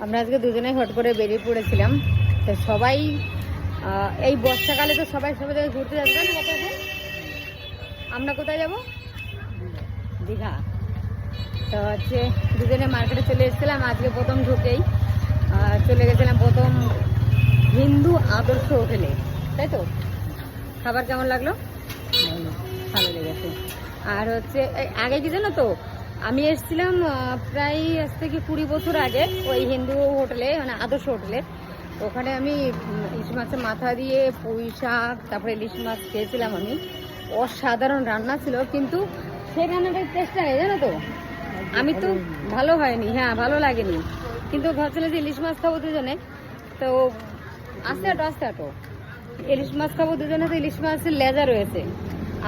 আমরা আজকে দুজনেই হট করে বেরিয়ে পড়েছিলাম। তো সবাই এই বর্ষাকালে তো সবাই সবাই জায়গায় ঘুরতে যাবে না। আমরা কোথায় যাব? দীঘা। তো হচ্ছে দুজনে মার্কেটে চলে এসেছিলাম। আজকে প্রথম ঢুকেই চলে গেছিলাম প্রথম হিন্দু আদর্শ হোটেলে, তাই তো? খাবার কেমন লাগলো? ভালো লেগেছে। আর হচ্ছে আগে কি জানো তো, আমি এসেছিলাম প্রায় আজ থেকে 20 বছর আগে ওই হিন্দু হোটেলে, মানে আদর্শ হোটেলে। ওখানে আমি ইলিশ মাছের মাথা দিয়ে পুঁই শাক তারপরে ইলিশ মাছ খেয়েছিলাম আমি। অসাধারণ রান্না ছিল, কিন্তু সেই রান্নাটার টেস্টটা নেই জানো তো। আমি তো ভালো হয়নি, হ্যাঁ ভালো লাগেনি, কিন্তু ভাবছিলাম যে ইলিশ মাছ খাবো দুজনে। তো আস্তে আটো ইলিশ মাছ খাবো দুজনে। তো ইলিশ মাছের লেজা রয়েছে,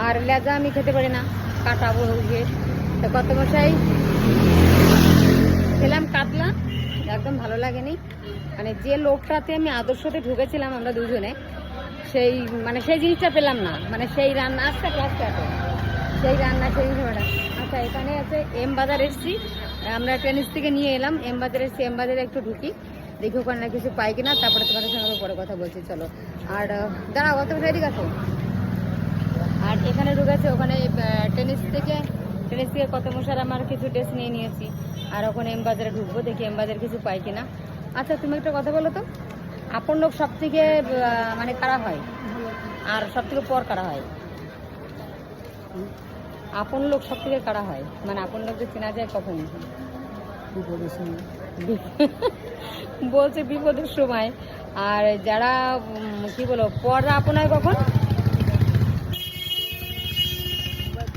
আর লেজা আমি খেতে পারি না, কাটাবো গিয়ে। তো কত মশাই খেলাম কাতলা, একদম ভালো লাগেনি। মানে যে লোকটাতে আমি আদর্শতে ঢুকেছিলাম আমরা দুজনে, সেই মানে সেই জিনিসটা পেলাম না। মানে সেই রান্না আস্তে সেই রান্না সেই জিনিসটা। আচ্ছা, এখানে আছে এম বাজার এসছি আমরা, টেনিস থেকে নিয়ে এলাম। এম বাজার এসছি, এম বাজারে একটু ঢুকি, দেখি ওখানে কিছু পাই কিনা, তারপরে তোমাদের সঙ্গে পরে কথা বলছি। চলো। আর দাঁড়াও, অত এদিকে আসো। আর এখানে ঢুকেছে, ওখানে টেনিস থেকে কত মশার আমার কিছু ড্রেস নিয়ে নিয়েছি। আর ওখানে এম বাজারে ঢুকবো, দেখি এম বাজারে কিছু পাই কিনা। আচ্ছা, তুমি একটা কথা বলো তো, আপন লোক সব থেকে মানে কারা হয়, আর সব থেকে পর কারা হয়? আপন লোক সব থেকে কারা হয়, মানে আপন লোকদের চেনা যায় কখন? বিপদের সময়। বলছে বিপদের সময়। আর যারা কি বলো, পররা আপন হয় কখন?